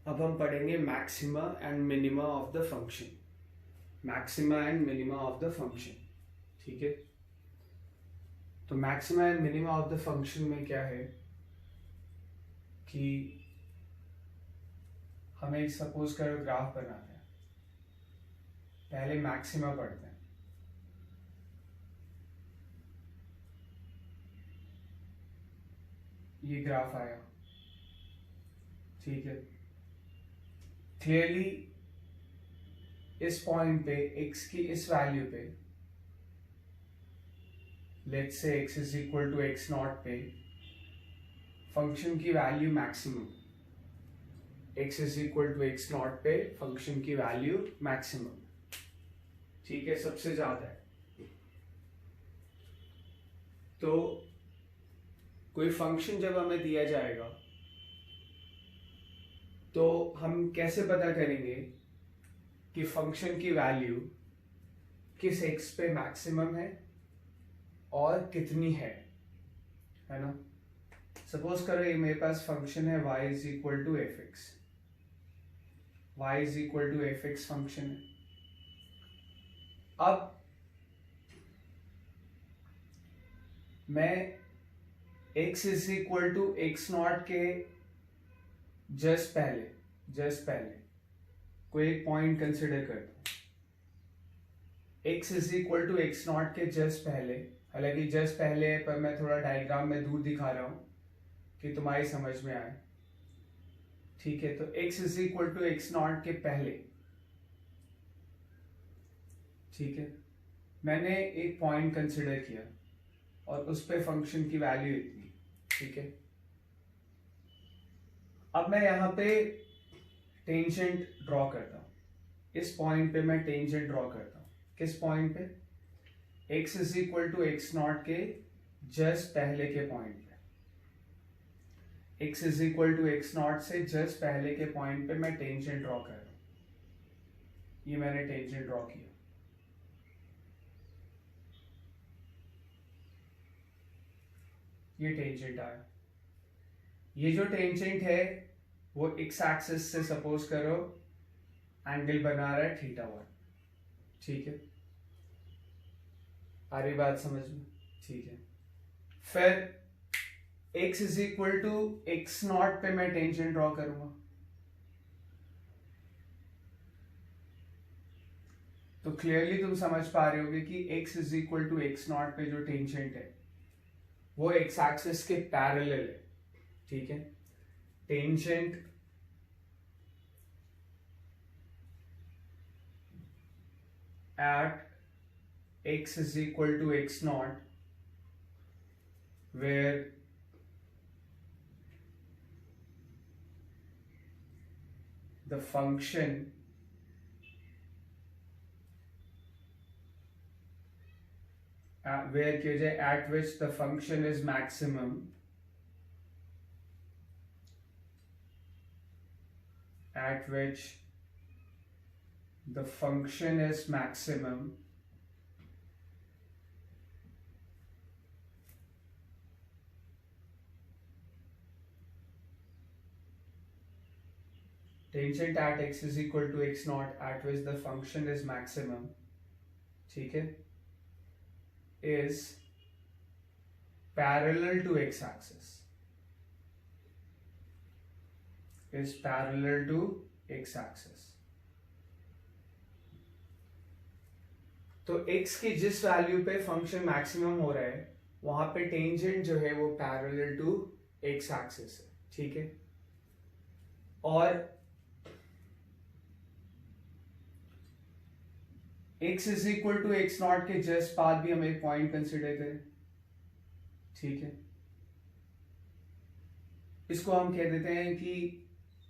अब हम पढ़ेंगे maxima and minima of the function. Maxima and minima of the function, ठीक है। तो maxima and minima of the function में क्या है कि हमें एक सपोज करो ग्राफ बनाना है। पहले मैक्सिमा पढ़ते हैं। ये ग्राफ आया, ठीक है। क्लियरली इस पॉइंट पे x की इस वैल्यू पे, let's say x is equal to x naught पे फंक्शन की value maximum, x is equal to x naught पे फंक्शन की वैल्यू मैक्सिमम, ठीक है, सबसे ज्यादा है। तो कोई फंक्शन जब हमें दिया जाएगा तो हम कैसे पता करेंगे कि फंक्शन की वैल्यू किस x पे मैक्सिमम है और कितनी है ना। सपोज करो ये मेरे पास फंक्शन है y is equal to f x, y is equal to f x function है। अब मैं x is equal to x not के जस्ट पहले कोई एक पॉइंट कंसिडर करता हूं। x is equal to x not के जस्ट पहले, हालांकि जस्ट पहले है पर मैं थोड़ा डायग्राम में दूर दिखा रहा हूं कि तुम्हारी समझ में आए, ठीक है। तो x is equal to x not के पहले, ठीक है, मैंने एक पॉइंट कंसिडर किया और उस पे फंक्शन की वैल्यू इतनी, ठीक है। अब मैं यहां पे टेंजेंट ड्रॉ करता हूं। इस पॉइंट पे मैं टेंजेंट ड्रॉ करता हूं। किस पॉइंट पे? x is equal to x not के जस्ट पहले के पॉइंट पे। x is equal to x not से जस्ट पहले के पॉइंट पे मैं टेंजेंट ड्रॉ कर रहा हूं। ये मैंने टेंजेंट ड्रॉ किया। ये टेंजेंट आया। ये जो टेंजेंट है वो x एक्सिस से सपोज करो एंगल बना रहा है थीटा 1, ठीक है। आ रही बात समझ में? ठीक है। फिर x is equal to x not पे मैं टेंजेंट ड्रॉ करूंगा। तो क्लियरली तुम समझ पा रहे होगे कि x is equal to x not पे जो टेंजेंट है वो x एक्सिस के पैरेलल है, ठीक है। Tangent at x is equal to x naught where the function where क्या हो जाए at which the function is maximum at which the function is maximum tangent at x is equal to x naught at which the function is maximum, ठीक है, is parallel to x axis, is parallel to x axis। तो x की जिस value पे function maximum हो रहा है वहां पे टेंजेंट जो है वो पैरेलल टू x एक्सिस है, ठीक है। और x is equal to x not के जस्ट बाद भी हम एक पॉइंट कंसिडर करें, ठीक है। इसको हम कह देते हैं कि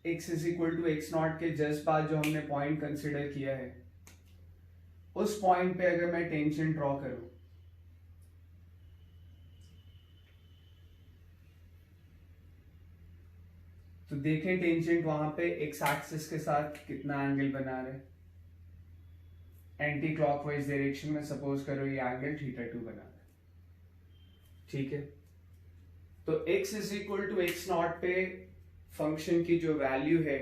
x is equal to x not के जस्ट बाद जो हमने पॉइंट कंसिडर किया है उस पॉइंट पे अगर मैं टेंजेंट ड्रॉ करूं तो देखें टेंजेंट वहां पे एक्स एक्सिस के साथ कितना एंगल बना रहे, एंटी क्लॉकवाइज डायरेक्शन में सपोज करो ये एंगल थीटा 2 बना रहा है, ठीक है। तो x is equal to x not पे फंक्शन की जो वैल्यू है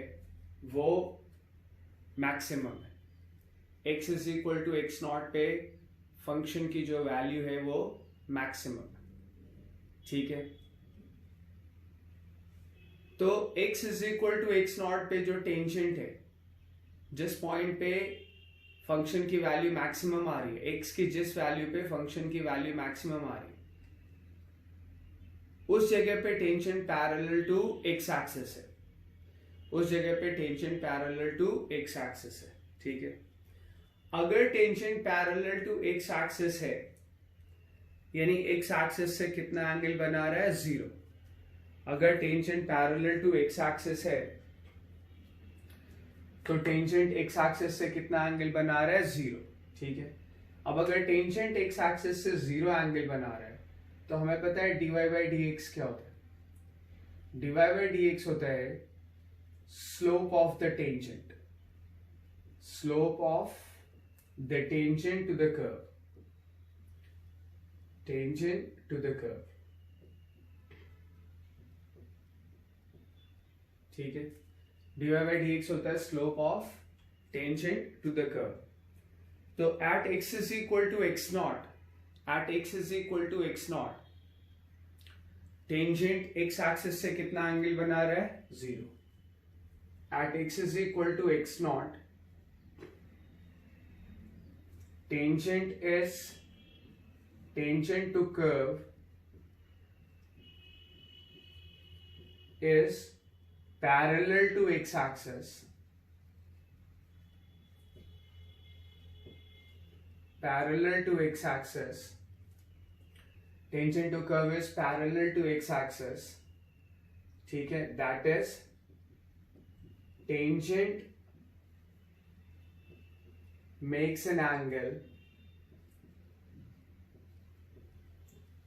वो मैक्सिमम है। x is equal to x not पे फंक्शन की जो वैल्यू है वो मैक्सिमम है, ठीक है। तो x is equal to x not पे जो टेंजेंट है, जिस पॉइंट पे फंक्शन की वैल्यू मैक्सिमम आ रही है, x की जिस वैल्यू पे फंक्शन की वैल्यू मैक्सिमम आ रही है, उस जगह पे tangent parallel to x axis है। उस जगह पे tangent parallel to x axis है, ठीक है। अगर tangent parallel to x axis है, यानी x एक्सिस से कितना एंगल बना रहा है, 0। अगर tangent parallel to x axis है तो टेंजेंट x एक्सिस से कितना एंगल बना रहा है, 0, ठीक है। अब अगर टेंजेंट x एक्सिस से 0 एंगल बना रहा है तो हमें पता है dy by dx क्या होता है। dy by dx होता है slope of the tangent, slope of the tangent to the curve, tangent to the curve, ठीक है। dy by dx होता है slope of tangent to the curve. तो at x is equal to x not, at x is equal to x not, tangent x axis से कितना angle बना रहा है, 0। At x is equal to x not, tangent is tangent to curve is parallel to x axis, parallel to x axis, tangent to curve is parallel to x axis, ठीक है। that is tangent makes an angle,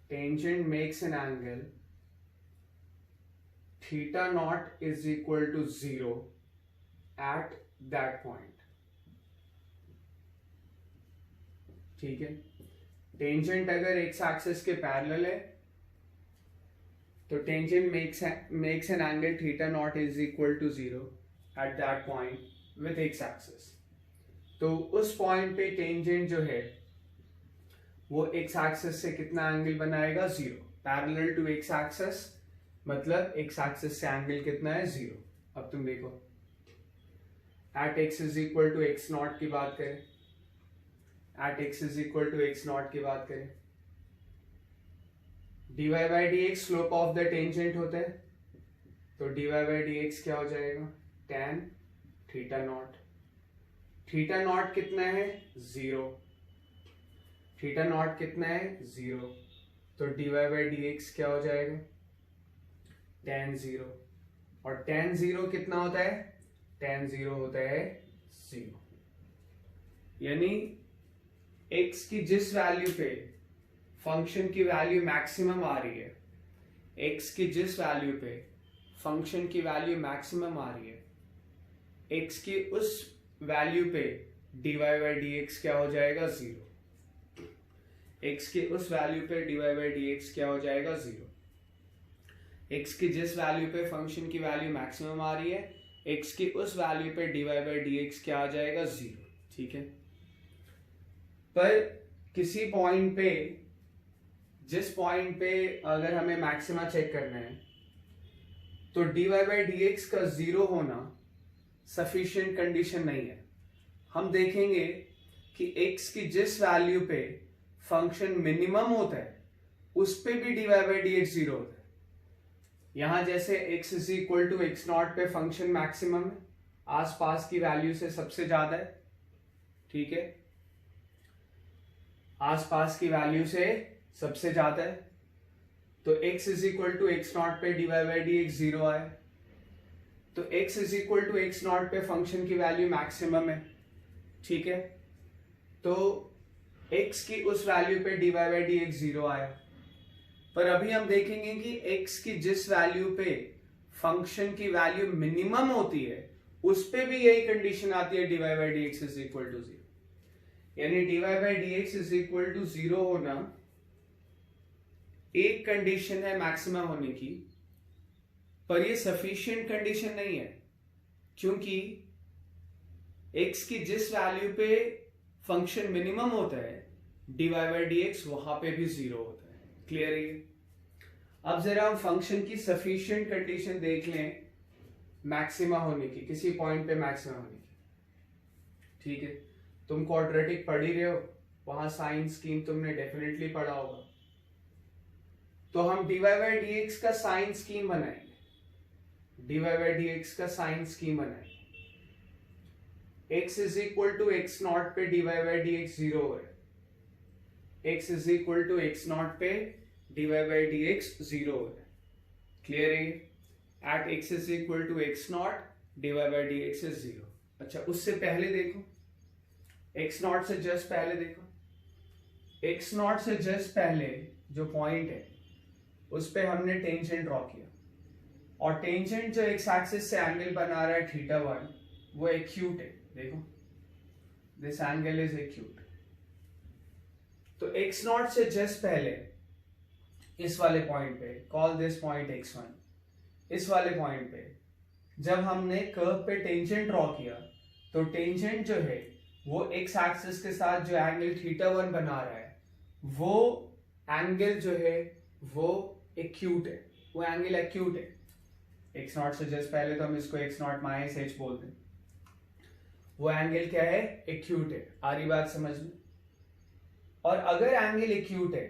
tangent makes an angle theta naught is equal to 0 at that point, ठीक है। Tangent अगर x axis के parallel है तो tangent makes an angle theta naught is equal to 0 at that point with x axis. तो उस point पे tangent जो है वो x एक्सिस से कितना एंगल बनाएगा, 0, पैरेलल टू x एक्सिस, मतलब x एक्सिस से एंगल कितना है, 0। अब तुम देखो at x is equal to x naught की बात करें, at x is equal to x naught की बात करें, dy by dx slope of the tangent होता है, तो dy by dx क्या हो जाएगा, tan theta naught. Theta naught कितना है, 0, थीटा नॉट कितना है, 0, तो dy by dx क्या हो जाएगा, tan 0। और tan 0 कितना होता है, tan 0 होता है 0। यानी x की जिस वैल्यू पे फंक्शन की वैल्यू मैक्सिमम आ रही है, x की जिस वैल्यू पे फंक्शन की वैल्यू मैक्सिमम आ रही है, x की उस वैल्यू पे dy by dx क्या हो जाएगा, 0। x की उस वैल्यू पे dy by dx क्या हो जाएगा, 0। x की जिस वैल्यू पे फंक्शन की वैल्यू मैक्सिमम आ रही है, x की उस वैल्यू पे dy by dx क्या आ जाएगा, 0, ठीक है। पर किसी पॉइंट पे, जिस पॉइंट पे अगर हमें मैक्सिमा चेक करना है, तो dy by dx का 0 होना सफिशिएंट कंडीशन नहीं है। हम देखेंगे कि x की जिस वैल्यू पे फंक्शन मिनिमम होता है उस पे भी dy by dx 0 होता है। यहां जैसे x is equal to x not पे फंक्शन मैक्सिमम है, आसपास की वैल्यू से सबसे ज्यादा है, ठीक है, आसपास की वैल्यू से सबसे ज्यादा है, तो x is equal to x not पे dy by dx 0 आए, तो x is equal to x not पे फंक्शन की वैल्यू मैक्सिमम है, ठीक है। तो x की उस वैल्यू पे dy by dx 0 आया। पर अभी हम देखेंगे कि x की जिस वैल्यू पे फंक्शन की वैल्यू मिनिमम होती है उस पे भी यही कंडीशन आती है, dy by dx is equal to 0। यानी dy by dx is equal to 0 होना एक कंडीशन है मैक्सिमम होने की, पर ये सफिशिएंट कंडीशन नहीं है। क्योंकि x की जिस वैल्यू पे फंक्शन मिनिमम होता है dy बाई डी एक्स वहां पे भी जीरो होता है। क्लियर है? अब जरा हम फंक्शन की सफिशिएंट कंडीशन देख लें मैक्सिमा होने की, किसी पॉइंट पे मैक्सिमा होने की। ठीक है, तुम क्वाड्रेटिक पढ़ ही रहे हो, वहां साइन स्कीम तुमने डेफिनेटली पढ़ा होगा। तो हम dy बाई डी एक्स का साइन स्कीम बनाएंगे, dy बाई डी एक्स का साइन स्कीम बनाएंगे। x is equal to x not पे dy by d x zero है, x is equal to x not पे dy by d x zero है। Clear है? At x is equal to x not dy by d x is zero. अच्छा, उससे पहले देखो, x not से just पहले देखो, x नॉट से जस्ट पहले जो पॉइंट है उस पे हमने टेंजेंट ड्रॉ किया, और टेंजेंट जो x एक्सिस से एंगल बना रहा है थीटा वन, वो एक्यूट है। देखो, दिस एंगल इज एक्यूट। तो x नॉट से जस्ट पहले इस वाले पॉइंट पे, कॉल दिस पॉइंट x1, इस वाले पॉइंट पे जब हमने कर्व पे टेंजेंट ड्रॉ किया तो टेंजेंट जो है वो x एक्सिस के साथ जो एंगल थीटा वन बना रहा है वो एंगल जो है वो एक्यूट है, वो एंगल एक्यूट है। x नॉट से जस्ट पहले तो हम इसको x नॉट माइनस h बोलते हैं, वो एंगल क्या है? एक्यूट है। आ रही बात समझ में? और अगर एंगल एक्यूट है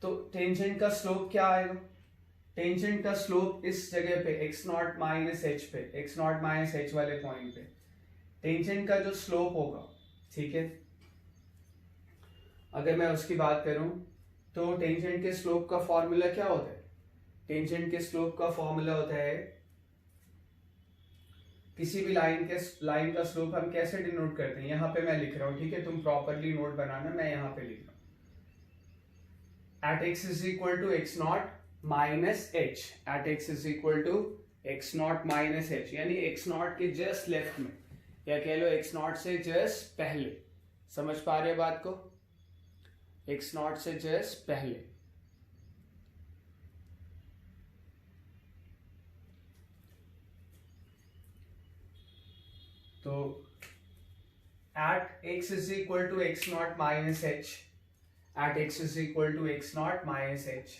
तो टेंजेंट का स्लोप क्या आएगा? टेंजेंट का स्लोप इस जगह पे x नॉट माइनस h पे, x नॉट माइनस h वाले पॉइंट पे टेंजेंट का जो स्लोप होगा, ठीक है, अगर मैं उसकी बात करूं तो टेंजेंट के स्लोप का फॉर्मूला क्या होता है? टेंजेंट के स्लोप का फॉर्मूला होता है, किसी भी लाइन का स्लोप हम कैसे डिनोट करते हैं? यहां पे मैं लिख रहा हूं, ठीक है, तुम प्रॉपरली नोट बनाना, मैं यहां पे लिख रहा हूं। At x is equal to x not minus h, at x is equal to x not minus h, यानी एक्स नॉट के जस्ट लेफ्ट में, या कह लो एक्स नॉट से जस्ट पहले। समझ पा रहे बात को? एक्स नॉट से जस्ट पहले। तो at x is equal to x not minus h, at x is equal to x not minus h.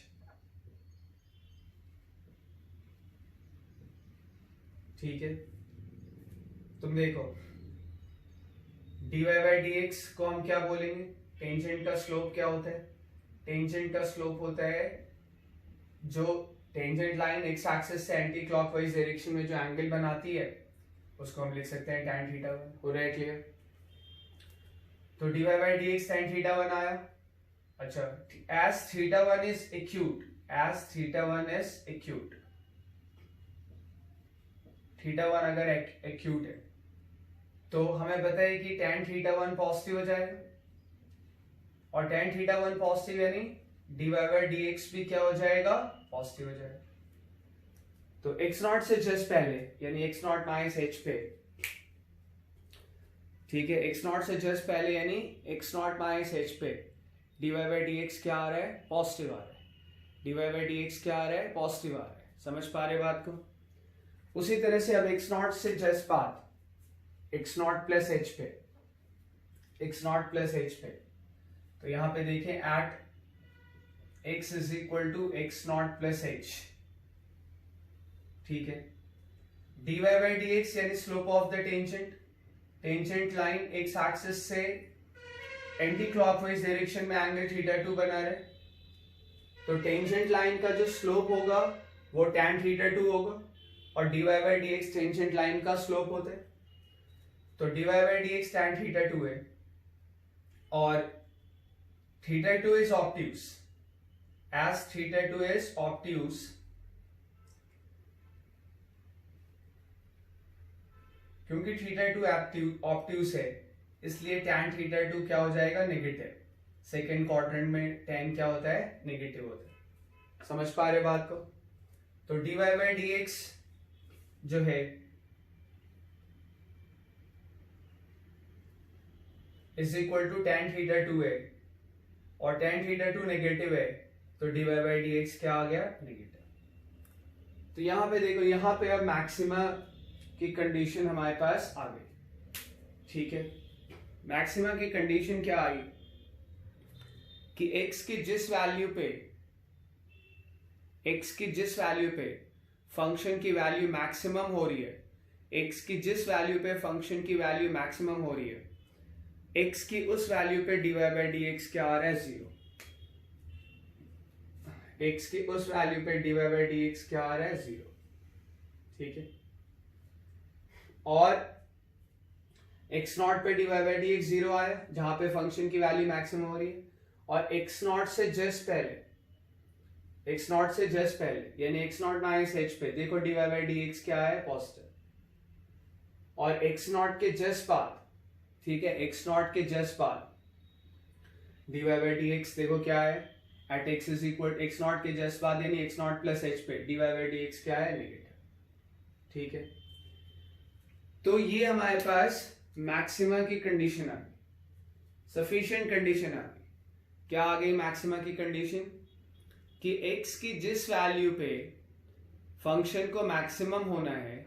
ठीक है, तुम देखो dy बाई डी एक्स को हम क्या बोलेंगे? टेंजेंट का स्लोप क्या होता है? टेंजेंट का स्लोप होता है जो टेंजेंट लाइन एक्स एक्सिस से एंटी क्लॉकवाइज डायरेक्शन में जो एंगल बनाती है उसको हम लिख सकते हैं tan थीटा वन। हो रहा है क्लियर? तो dy by d x tan theta one आया। अच्छा, as theta one is acute, as theta one is acute, theta one अगर एक्यूट है तो हमें पता है कि tan थीटा वन पॉजिटिव हो जाएगा, और tan थीटा वन पॉजिटिव यानी dy बाई डी एक्स भी क्या हो जाएगा? पॉजिटिव हो जाएगा। तो x नॉट से जस्ट पहले यानी x नॉट माइनस h पे, ठीक है, x नॉट से जस्ट पहले यानी x नॉट माइनस h पे dy बाई डी एक्स क्या आ रहा है? पॉजिटिव आ रहा है। dy बाई डी एक्स क्या आ रहा है? पॉजिटिव आ रहा है। समझ पा रहे बात को? उसी तरह से अब x नॉट से जस्ट बाद x नॉट प्लस h पे, x नॉट प्लस h पे, तो यहां पे देखें at x is equal to x not plus h, ठीक है, dy बाई डी एक्स यानी slope of the tangent, tangent line x axis से एंटी क्लॉकवाइज डायरेक्शन में एंगल थीटा टू बना रहे, तो टेंजेंट लाइन का जो स्लोप होगा वो tan थीटा टू होगा, और dy by d x tangent line का स्लोप होता है, तो dy by d x tan theta two है, और theta two is obtuse, as theta two is obtuse, क्योंकि थीटा टू ऑब्ट्यूज है इसलिए tan थीटा टू क्या हो जाएगा? नेगेटिव। सेकेंड क्वाड्रेंट में tan क्या होता है? नेगेटिव होता है। समझ पा रहे बात को? तो dy बाई डी एक्स जो है is equal to tan theta two है, और tan थीटा टू नेगेटिव है, तो dy बाई डी एक्स क्या आ गया? नेगेटिव। तो यहां पे देखो, यहां पे अब मैक्सिमा की कंडीशन हमारे पास आ गई, ठीक है। मैक्सिमा की कंडीशन क्या आई कि x की जिस वैल्यू पे फंक्शन की वैल्यू मैक्सिमम हो रही है, x की जिस वैल्यू पे फंक्शन की वैल्यू मैक्सिमम हो रही है, x की उस वैल्यू पे dy बाई डी एक्स क्या आ रहा है, 0। x की उस वैल्यू पे dy बाई डी एक्स क्या आ रहा है, 0, ठीक है। और x नॉट पे dy बाई डी एक्स 0 आया जहां पे फंक्शन की वैल्यू मैक्सिमम हो रही है, और x नॉट से जस्ट पहले यानी x नॉट माइनस h पे देखो dy बाई डी एक्स क्या है, पॉजिटिव। और x नॉट के जस्ट बाद, ठीक है, x नॉट के जस्ट बाद dy बाई डी एक्स देखो क्या है, at x is equal x not के जस्ट बाद यानी x नॉट प्लस h पे dy बाई डी एक्स क्या है, नेगेटिव, ठीक है। तो ये हमारे पास मैक्सिमा की कंडीशन आ गई, सफिशिएंट कंडीशन आ गई। क्या आ गई मैक्सिमा की कंडीशन कि x की जिस वैल्यू पे फंक्शन को मैक्सिमम होना है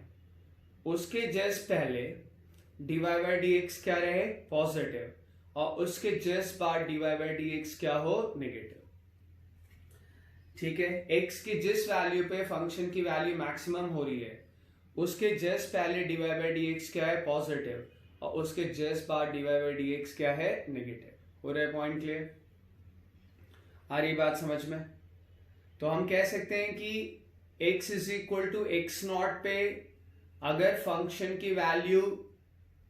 उसके जस्ट पहले dy बाई डी एक्स क्या रहे, पॉजिटिव, और उसके जस्ट बाद dy बाई डी एक्स क्या हो, नेगेटिव, ठीक है। x की जिस वैल्यू पे फंक्शन की वैल्यू मैक्सिमम हो रही है उसके जस्ट पहले dy बाई डी एक्स क्या है, पॉजिटिव, और उसके जस्ट बाद dy बाई डी एक्स क्या है, नेगेटिव। हो रहा है पॉइंट क्लियर, आ रही बात समझ में? तो हम कह सकते हैं कि x is equal to x not पे अगर फंक्शन की वैल्यू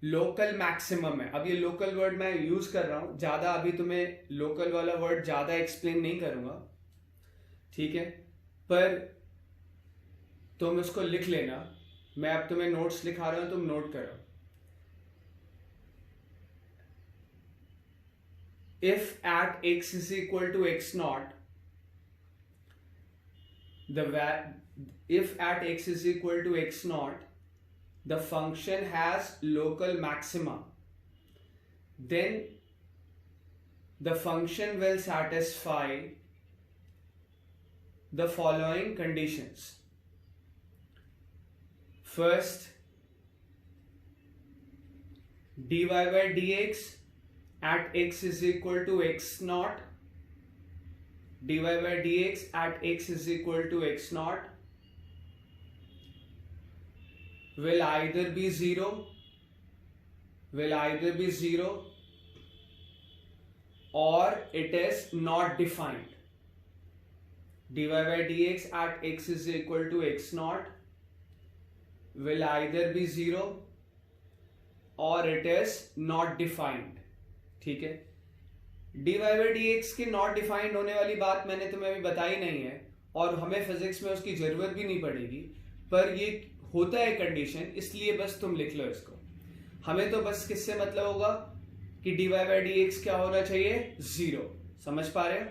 लोकल मैक्सिमम है, अब ये लोकल वर्ड मैं यूज कर रहा हूं, ज्यादा अभी तुम्हें लोकल वाला वर्ड ज्यादा एक्सप्लेन नहीं करूंगा, ठीक है, पर तुम इसको लिख लेना, मैं अब तुम्हें नोट्स लिखा रहा हूं, तुम नोट करो। If at x is equal to x naught, if at x is equal to x naught, the function has local maxima, then the function will satisfy the following conditions. First, dy by dx at x is equal to x naught, dy by dx at x is equal to x naught will either be 0 or it is not defined. dy by dx at x is equal to x naught will either be 0 or it is not defined, ठीक है। dy by dx की not defined होने वाली बात मैंने तुम्हें अभी बताई नहीं है और हमें फिजिक्स में उसकी जरूरत भी नहीं पड़ेगी, पर ये होता है कंडीशन, इसलिए बस तुम लिख लो इसको। हमें तो बस किससे मतलब होगा कि dy by dx क्या होना चाहिए, 0। समझ पा रहे हो?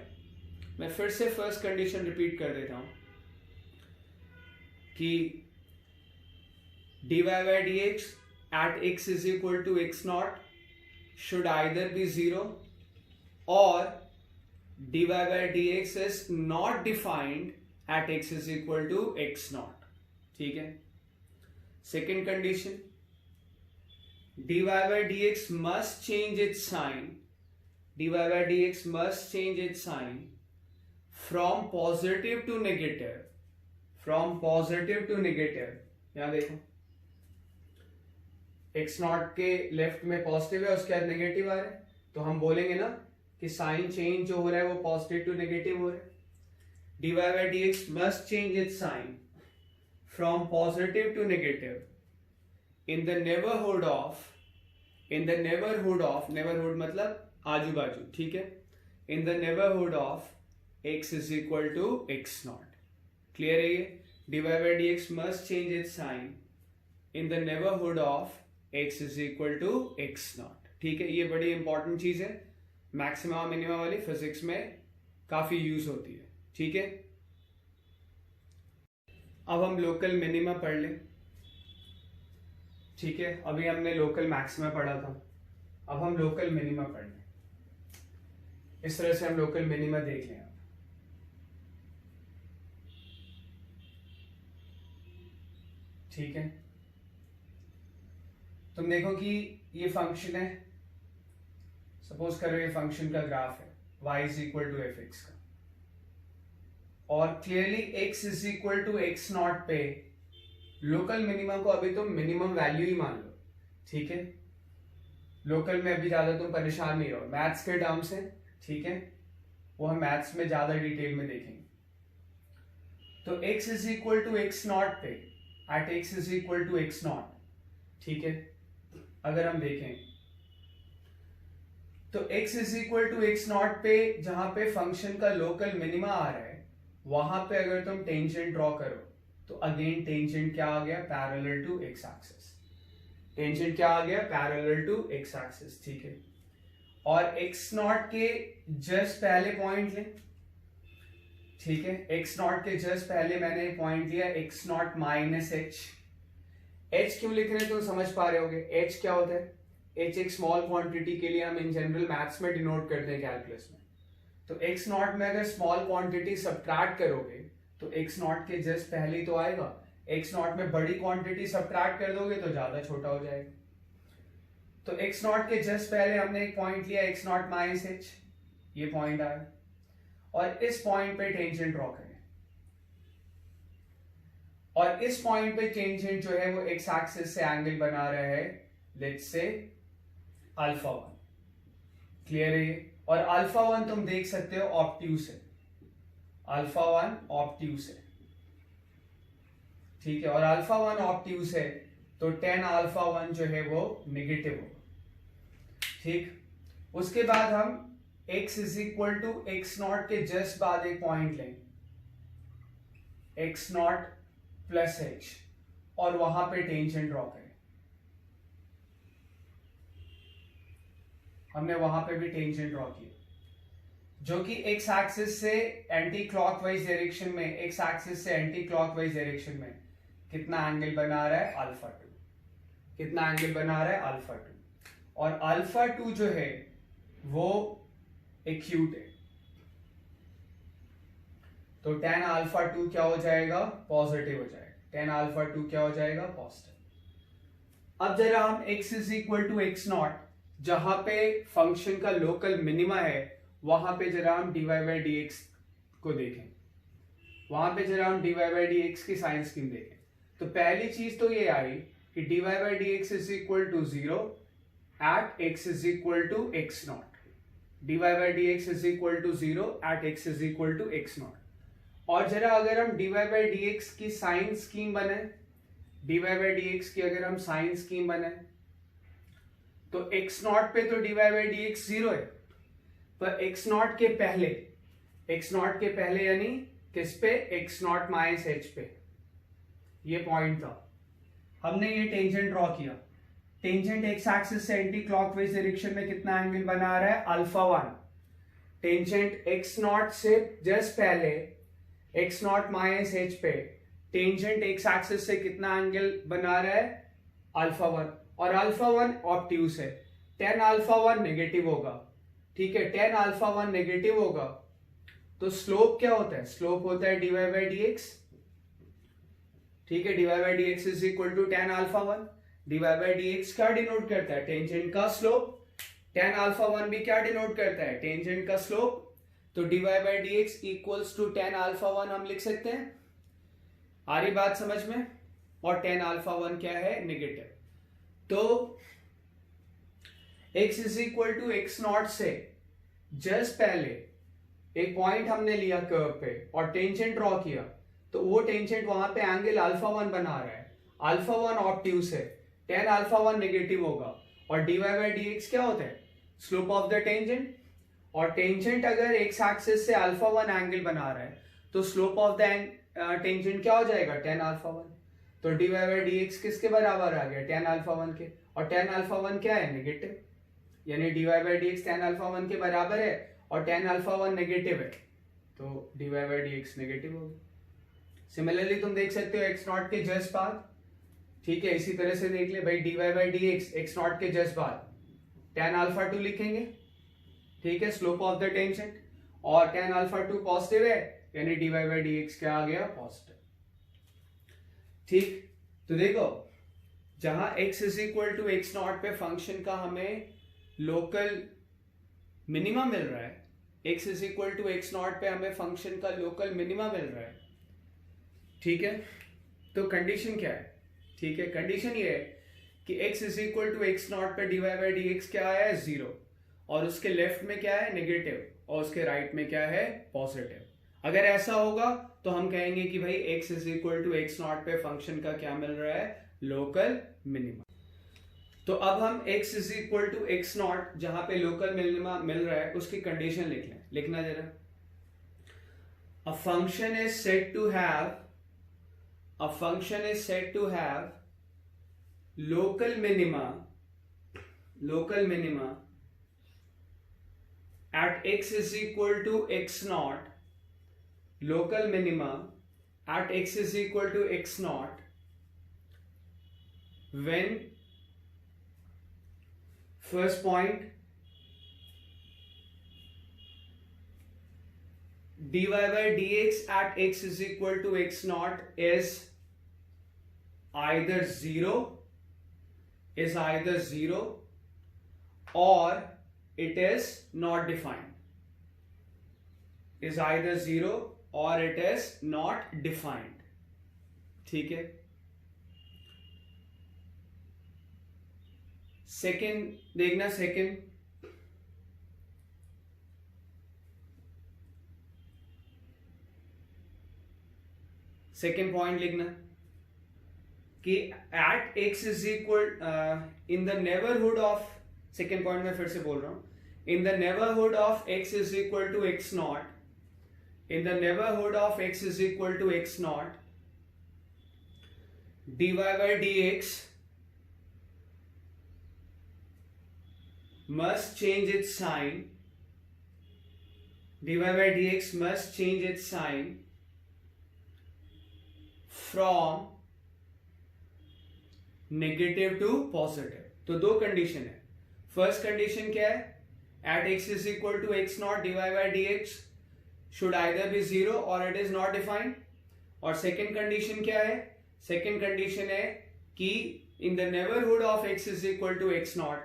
मैं फिर से फर्स्ट कंडीशन रिपीट कर देता हूं कि dy by dx at x is equal to x naught should either be 0 or dy by dx is not defined at x is equal to x naught, ठीक है। Second condition, dy by dx must change its sign, dy by dx must change its sign from positive to negative, from positive to negative। यहां देखो x not के left में positive है, उसके बाद negative आ रहा है, तो हम बोलेंगे ना कि साइन चेंज जो हो रहा है वो पॉजिटिव टू नेगेटिव हो रहा है। dy by dx must change its sign from positive to negative in the neighborhood of, neighborhood मतलब आजू बाजू, ठीक है, in the neighborhood of x is equal to x naught। Clear है ये? dy by dx must change its sign in the neighborhood of x is equal to x naught, ठीक है। ये बड़ी इंपॉर्टेंट चीज है, मैक्सिमा मिनिमा वाली physics में काफी यूज होती है, ठीक है। अब हम लोकल मिनिमा पढ़ लें, ठीक है। अभी हमने लोकल मैक्सिमा पढ़ा था, अब हम लोकल मिनिमा पढ़ लें। इस तरह से हम लोकल मिनिमा देख लें। ठीक है, तुम देखो कि ये फंक्शन है, सपोज करो ये फंक्शन का ग्राफ है y is equal to f x का, और clearly x is equal to x not पे लोकल मिनिमम को अभी तुम मिनिमम वैल्यू ही मान लो, ठीक है। लोकल में अभी ज्यादा तुम परेशान नहीं रहो, मैथ्स के टर्म्स है, ठीक है, वो हम मैथ्स में ज्यादा डिटेल में देखेंगे। तो x is equal to x not पे at x is equal to x not, ठीक है। अगर हम देखें तो x is equal to x not पे जहां पे फंक्शन का लोकल मिनिमा आ रहा है, वहां पे अगर तुम टेंजेंट ड्रॉ करो तो अगेन टेंजेंट क्या आ गया, parallel to x axis. Tangent क्या आ गया, पैरेलल टू एक्स एक्सिस, ठीक है। और x नॉट के जस्ट पहले पॉइंट लें, ठीक है। x नॉट के जस्ट पहले मैंने पॉइंट लिया x not minus H. h क्यों लिख रहे हैं तो समझ पा रहे होगे, h क्या होता है, h एक स्मॉल क्वांटिटी के लिए हम इन जनरल मैथ्स में डिनोट करते हैं कैलकुलस में। तो x नॉट में अगर स्मॉल क्वांटिटी सब्ट्रैक्ट करोगे तो x नॉट के जस्ट पहले ही तो आएगा, x नॉट में बड़ी क्वांटिटी सब्ट्रैक्ट कर दोगे तो ज्यादा छोटा हो जाएगा। तो x नॉट के जस्ट पहले हमने एक पॉइंट लिया x नॉट माइनस एच, ये पॉइंट आया, और इस पॉइंट पे टेंजेंट ड्रॉ करें, और इस पॉइंट पे टेंजेंट जो है वो एक्स एक्सिस से एंगल बना रहा है, let's say alpha one. Clear है ये? और अल्फा वन तुम देख सकते हो ऑब्ट्यूस है, अल्फा वन ऑब्ट्यूस है, ठीक है। और अल्फा वन ऑब्ट्यूस है तो टेन अल्फा वन जो है वो नेगेटिव होगा, ठीक। उसके बाद हम x is equal to x not के जस्ट बाद एक पॉइंट लें x नॉट प्लस एच, और वहां पे टेंजेंट ड्रॉ करें। हमने वहां पे भी टेंजेंट ड्रॉ किया जो कि एक्स एक्सिस से एंटी क्लॉकवाइज डायरेक्शन में, एक्स एक्सिस से एंटी क्लॉकवाइज डायरेक्शन में कितना एंगल बना रहा है, अल्फा टू। कितना एंगल बना रहा है, अल्फा टू। और अल्फा टू जो है वो एक्यूट है, तो टेन अल्फा टू क्या हो जाएगा, पॉजिटिव हो जाएगा। टेन अल्फा टू क्या हो जाएगा, पॉजिटिव। अब जरा हम x is equal to x not, जहां पे फंक्शन का लोकल मिनिमा है, वहां पे जरा हम dy बाई डी एक्स को देखें, वहां पे जरा हम dy बाई डी एक्स की साइन स्कीम देखें। तो पहली चीज तो ये आई कि dy by d x is equal to zero at x is equal to x not. dy by d x is equal to zero at x is equal to x not. और जरा अगर हम dy बाई डी एक्स की sign scheme बनाए, dy by d x की अगर हम sign scheme बनाए तो x नॉट पे तो dy by d x zero है, पर x नॉट के पहले, x नॉट के पहले यानी किस पे, x नॉट माइनस एच पे, ये पॉइंट था। हमने ये टेंजेंट ड्रॉ किया, टेंजेंट एक्स एक्सिस से एंटी क्लॉकवाइज डायरेक्शन में कितना एंगल बना रहा है, alpha one. Tangent x not से जस्ट पहले एक्स नॉट माइनस एच पे टेंजेंट एक्स एक्सिस से कितना एंगल बना रहा है, अल्फा वन। और अल्फा वन ऑब्ट्यूस है, टेन अल्फा वन नेगेटिव होगा, ठीक है। टेन अल्फा वन नेगेटिव होगा तो स्लोप क्या होता है, स्लोप होता है dy बाई डी एक्स, ठीक है। dy by d x is equal to tan alpha one. dy by d x क्या डिनोट करता है, टेंजेंट का स्लोप। टेन अल्फा वन भी क्या डिनोट करता है, टेंजेंट का स्लोप। तो dy by d x equals to tan alpha one हम लिख सकते हैं। आ रही बात समझ में? और टेन अल्फा वन क्या है, नेगेटिव। तो x is equal to x not से जस्ट पहले एक पॉइंट हमने लिया कर्व पे और टेंजेंट ड्रॉ किया, तो वो टेंजेंट वहां पे एंगल अल्फा वन बना रहा है। अल्फा वन ऑब्ट्यूस है, टेन अल्फा वन नेगेटिव होगा। और dy बाई डी एक्स क्या होता है, स्लोप ऑफ द टेंजेंट। और टेंजेंट अगर एक्स एक्सिस से अल्फा वन एंगल बना रहा है तो स्लोप ऑफ द टेंजेंट क्या हो जाएगा, टेन अल्फा वन। तो dy बाई डी एक्स किसके बराबर आ गया, टेन अल्फा वन के। और टेन अल्फा वन क्या है, नेगेटिव, यानी dy by d x ten alpha one के बराबर है और टेन अल्फा वन नेगेटिव है, तो dy by d x negative होगा। सिमिलरली तुम देख सकते हो एक्स नॉट के जस्ट बाद, ठीक है। इसी तरह से देख ले भाई, dy by d x x not के जस्ट बाद टेन अल्फा टू लिखेंगे, ठीक है, स्लोप ऑफ द टेंजेंट। और टेन अल्फा टू पॉजिटिव है यानी dy बाई डी एक्स क्या आ गया, पॉजिटिव, ठीक। तो देखो जहां x is equal to x not पे फंक्शन का हमें लोकल मिनिमा मिल रहा है, x is equal to x not पे हमें फंक्शन का लोकल मिनिमा मिल रहा है, ठीक है। तो कंडीशन क्या है, ठीक है, कंडीशन ये है कि x is equal to x not पे dy बाई डी एक्स क्या आया है 0, और उसके लेफ्ट में क्या है नेगेटिव, और उसके राइट में क्या है पॉजिटिव। अगर ऐसा होगा तो हम कहेंगे कि भाई x is equal to x not पे फंक्शन का क्या मिल रहा है, लोकल मिनिमा। तो अब हम x is equal to x not जहां पे लोकल मिनिमा मिल रहा है उसकी कंडीशन लिख लें, लिखना जरा। A function is said to have, a function is said to have local minima at x is equal to x naught, local minima at x is equal to x naught when first point dy by dx at x is equal to x naught is either 0 or it is not defined, is either 0 or it is not defined, ठीक है। Second देखना, second point लिखना कि at x is equal in the neighbourhood of, second point में फिर से बोल रहा हूं, in the neighbourhood of x is equal to x not, in the neighbourhood of x is equal to x not dy by dx must change its sign, dy by dx must change its sign from negative to positive. तो दो condition है। First condition क्या है, at x is equal to x not dy by d x should either be 0 और it is not defined. और second condition क्या है, second condition है कि in the neighbourhood of x is equal to x not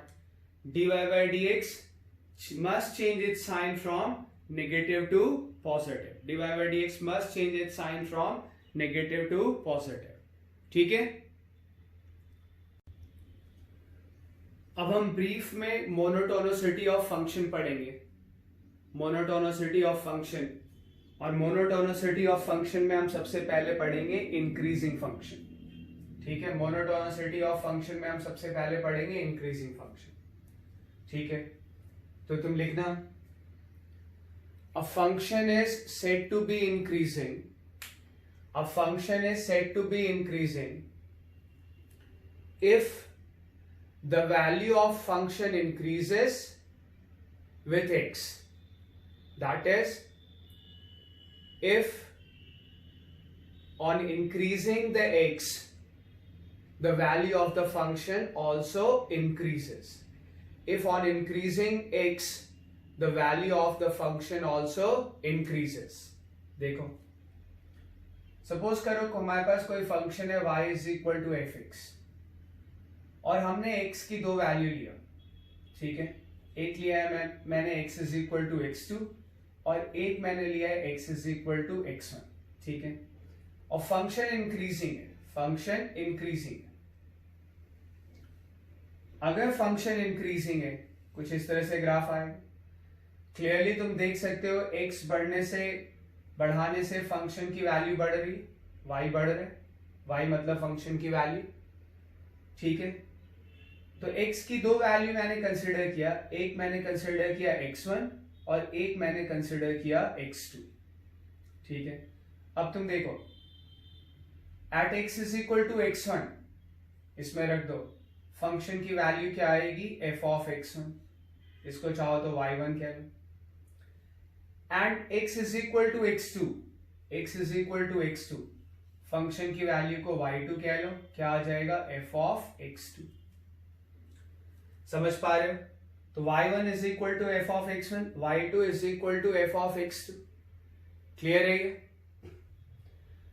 dy by d x must change its sign from negative to positive, dy by d x must change its sign from negative to positive, ठीक है। अब हम brief में monotonicity of function पढ़ेंगे, monotonicity of function, और monotonicity of function में हम सबसे पहले पढ़ेंगे इंक्रीजिंग फंक्शन, ठीक है। मोनोटोनिसिटी ऑफ फंक्शन में हम सबसे पहले पढ़ेंगे इंक्रीजिंग फंक्शन, ठीक है। तो तुम लिखना, a function is said to be increasing, a function is said to be increasing if the value of function increases with x, that is if on increasing the x the value of the function also increases, if on increasing x the value of the function also increases। देखो suppose करो हमारे पास कोई function है y is equal to f x, और हमने x की दो वैल्यू लिया, ठीक है। एक लिया है मैंने x is equal to x2 और एक मैंने लिया है x is equal to x1, ठीक है। और फंक्शन इंक्रीजिंग है, फंक्शन इंक्रीजिंग है। अगर फंक्शन इंक्रीजिंग है कुछ इस तरह से ग्राफ आए, क्लियरली तुम देख सकते हो x बढ़ाने से फंक्शन की वैल्यू बढ़ रही, y बढ़ रहे, y मतलब फंक्शन की वैल्यू, ठीक है। तो x की दो वैल्यू मैंने कंसिडर किया, एक मैंने कंसिडर किया x1 और एक मैंने कंसिडर किया x2, ठीक है। अब तुम देखो at x is equal to x1 इसमें रख दो, फंक्शन की वैल्यू क्या आएगी, f ऑफ x1, इसको चाहो तो y1 कह लो, and x is equal to x2, x is equal to x2, function की वैल्यू को y2 कह लो, क्या आ जाएगा, f ऑफ x2। समझ पा रहे हो? तो y1 is equal to f of x1, y2 is equal to f of x2, clear है ये?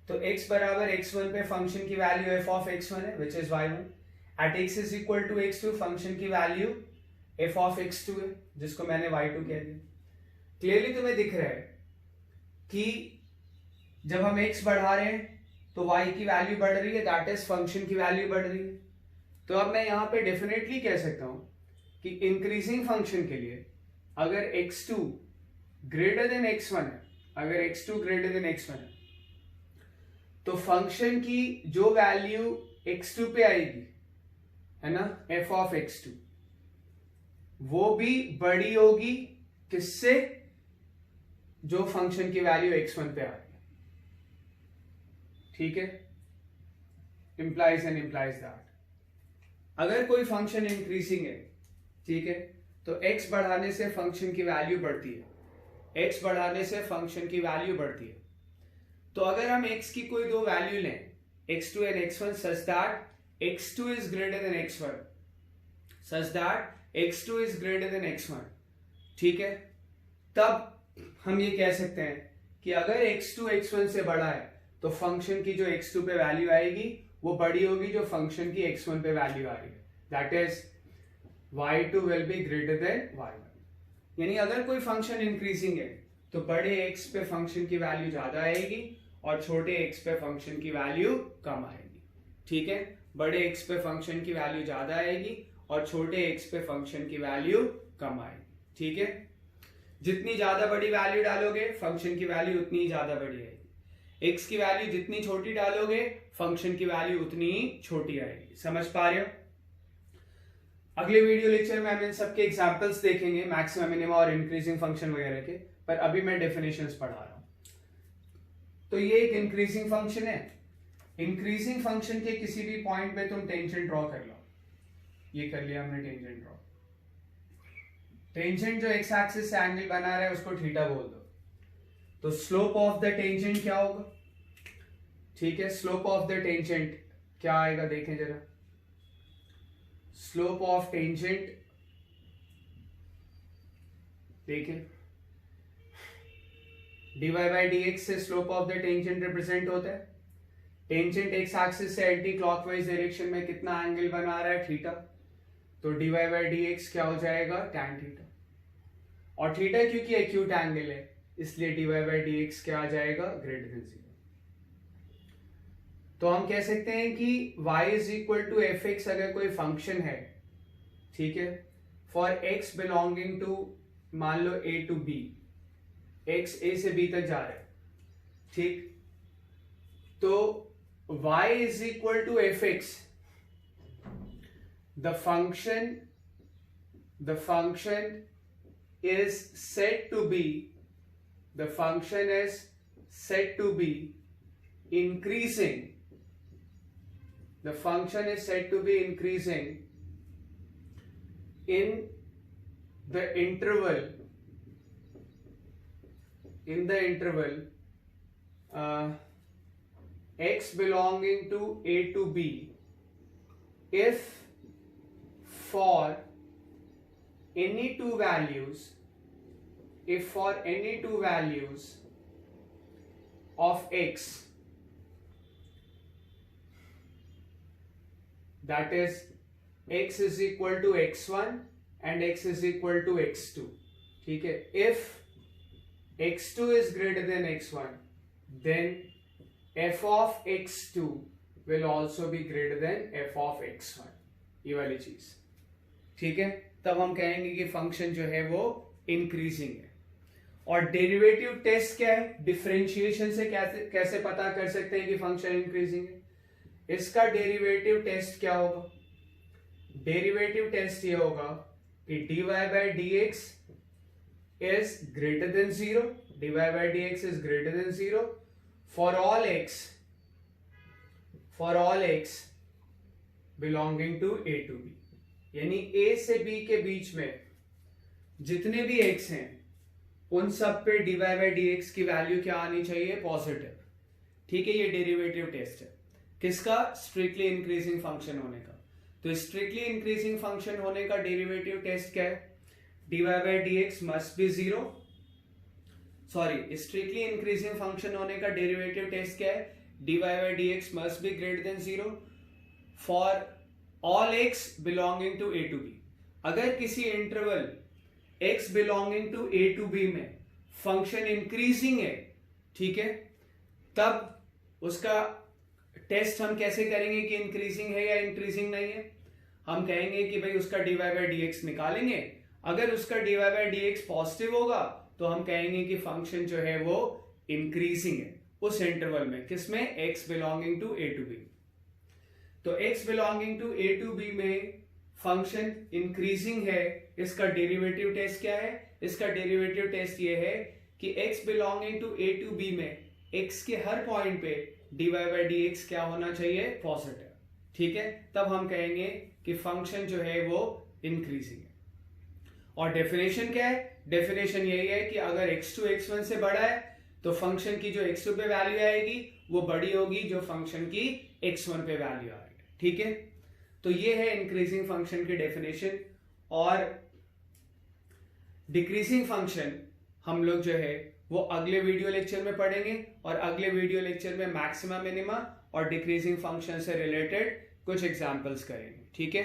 तो x बराबर x1 पे फंक्शन की वैल्यू f ऑफ x1 है which is y1, at x is equal to x2 function की value f of x2 है, जिसको मैंने y2 कह दिया। क्लियरली तुम्हें दिख रहा है कि जब हम x बढ़ा रहे हैं तो y की वैल्यू बढ़ रही है, दैट इज फंक्शन की वैल्यू बढ़ रही है। तो अब मैं यहां पे डेफिनेटली कह सकता हूं कि इंक्रीजिंग फंक्शन के लिए अगर x2 ग्रेटर देन x1 है, अगर x2 ग्रेटर देन x1 है, तो फंक्शन की जो वैल्यू x2 पे आएगी, है ना, f ऑफ x2, वो भी बड़ी होगी किससे, जो फंक्शन की वैल्यू x1 पे आ रही है। ठीक है, इंप्लाइज एंड इंप्लाइज दैट अगर कोई फंक्शन इंक्रीजिंग है, ठीक है, तो x बढ़ाने से फंक्शन की वैल्यू बढ़ती है, x बढ़ाने से फंक्शन की वैल्यू बढ़ती है। तो अगर हम x की कोई दो वैल्यू लें, x2 and x1, such that x2 is greater than x1, such that x2 is greater than x1, ठीक है, तब हम ये कह सकते हैं कि अगर x2 x1 से बड़ा है तो फंक्शन की जो x2 पे वैल्यू आएगी वो बड़ी होगी जो फंक्शन की x1 पे वैल्यू आ रही है, that is y2 will be greater then y1। यानी अगर कोई फंक्शन इंक्रीजिंग है तो बड़े x पे फंक्शन की वैल्यू ज्यादा आएगी और छोटे x पे फंक्शन की वैल्यू कम आएगी। ठीक है, बड़े x पे फंक्शन की वैल्यू ज्यादा आएगी और छोटे x पे फंक्शन की वैल्यू कम आएगी। ठीक है, जितनी ज्यादा बड़ी वैल्यू डालोगे फंक्शन की वैल्यू उतनी ही ज्यादा बड़ी आएगी, x की वैल्यू जितनी छोटी डालोगे फंक्शन की वैल्यू उतनी ही छोटी आएगी। समझ पा रहे हो? अगले वीडियो लेक्चर में हम इन सबके एग्जांपल्स देखेंगे, मैक्सिमम, मिनिमम और इंक्रीजिंग फंक्शन वगैरह के, पर अभी मैं डेफिनेशंस पढ़ा रहा हूं। तो ये एक इंक्रीजिंग फंक्शन है। इंक्रीजिंग फंक्शन के किसी भी पॉइंट पे तुम टेंजेंट ड्रॉ कर लो। ये कर लिया हमने टेंजेंट ड्रॉ। टेंजेंट जो एक्स एक्सिस से एंगल बना रहा है उसको थीटा बोल दो। तो स्लोप ऑफ द टेंजेंट क्या होगा? ठीक है, स्लोप ऑफ द टेंजेंट क्या आएगा देखें जरा। स्लोप ऑफ टेंजेंट देखें, dy बाई dx से slope of the tangent represent होता है। टेंजेंट एक्स एक्सिस से एंटी क्लॉकवाइज डायरेक्शन में कितना एंगल बना रहा है? थीटा। तो dy बाई dx क्या हो जाएगा? tan theta. और थीटा क्योंकि एक्यूट एंगल है इसलिए dy बाई dx क्या आ जाएगा? Greater than 0। तो हम कह सकते हैं कि y is equal to f x अगर कोई फंक्शन है, ठीक है, फॉर x बिलोंगिंग टू, मान लो a to b, x a से b तक जा रहा है, ठीक, तो y is equal to f x, the function is said to be increasing. The function is said to be increasing in the interval x belonging to a to b if for any two values of x, that is x is equal to x1 and x is equal to x2, ठीक है, if x2 is greater than x1 then f of x2 will also be greater than f of x1, ये वाली चीज, ठीक है, तब हम कहेंगे कि फंक्शन जो है वो इंक्रीजिंग है। और डेरिवेटिव टेस्ट क्या है? डिफरेंशिएशन से कैसे पता कर सकते हैं कि फंक्शन इंक्रीजिंग है? इसका डेरिवेटिव टेस्ट क्या होगा? डेरिवेटिव टेस्ट ये होगा कि dy by dx is greater than 0, dy by dx is greater than 0 for all x belonging to a to b, यानी a से b के बीच में जितने भी x हैं उन सब पे dy बाई dx की वैल्यू क्या आनी चाहिए? पॉजिटिव। ठीक है, ये डेरिवेटिव टेस्ट है किसका? स्ट्रिक्टली इंक्रीजिंग फंक्शन होने का। तो स्ट्रिक्टली इंक्रीजिंग फंक्शन होने का डेरिवेटिव टेस्ट क्या है? dy by dx must be 0, sorry, strictly increasing function होने का डेरिवेटिव टेस्ट क्या है? dy by dx must be greater than 0 for all x belonging to a to b, अगर किसी interval x belonging to a to b में function increasing है, ठीक है, तब उसका टेस्ट हम कैसे करेंगे कि इंक्रीजिंग है या इंक्रीजिंग नहीं है? हम कहेंगे कि भाई उसका dy बाई डी एक्स निकालेंगे, अगर उसका dy by d x positive होगा तो हम कहेंगे कि फंक्शन जो है वो इंक्रीजिंग है उस इंटरवल में, किसमें? x belonging to a to b. तो x belonging to a to b में फंक्शन इंक्रीजिंग है, इसका डेरिवेटिव टेस्ट क्या है? इसका डेरिवेटिव टेस्ट ये है कि x belonging to a to b में x के हर पॉइंट पे dy बाई डी एक्स क्या होना चाहिए? पॉजिटिव, ठीक है, तब हम कहेंगे कि फंक्शन जो है वो इंक्रीजिंग है। और डेफिनेशन क्या है? डेफिनेशन यही है कि अगर x2 x1 से बड़ा है तो फंक्शन की जो x2 पे वैल्यू आएगी वो बड़ी होगी जो फंक्शन की x1 पे वैल्यू आएगी, ठीक है। तो ये है इंक्रीजिंग फंक्शन की डेफिनेशन। और डिक्रीजिंग फंक्शन हम लोग जो है वो अगले वीडियो लेक्चर में पढ़ेंगे, और अगले वीडियो लेक्चर में मैक्सिमा मिनिमा और डिक्रीजिंग फंक्शन से रिलेटेड कुछ एग्जांपल्स करेंगे, ठीक है।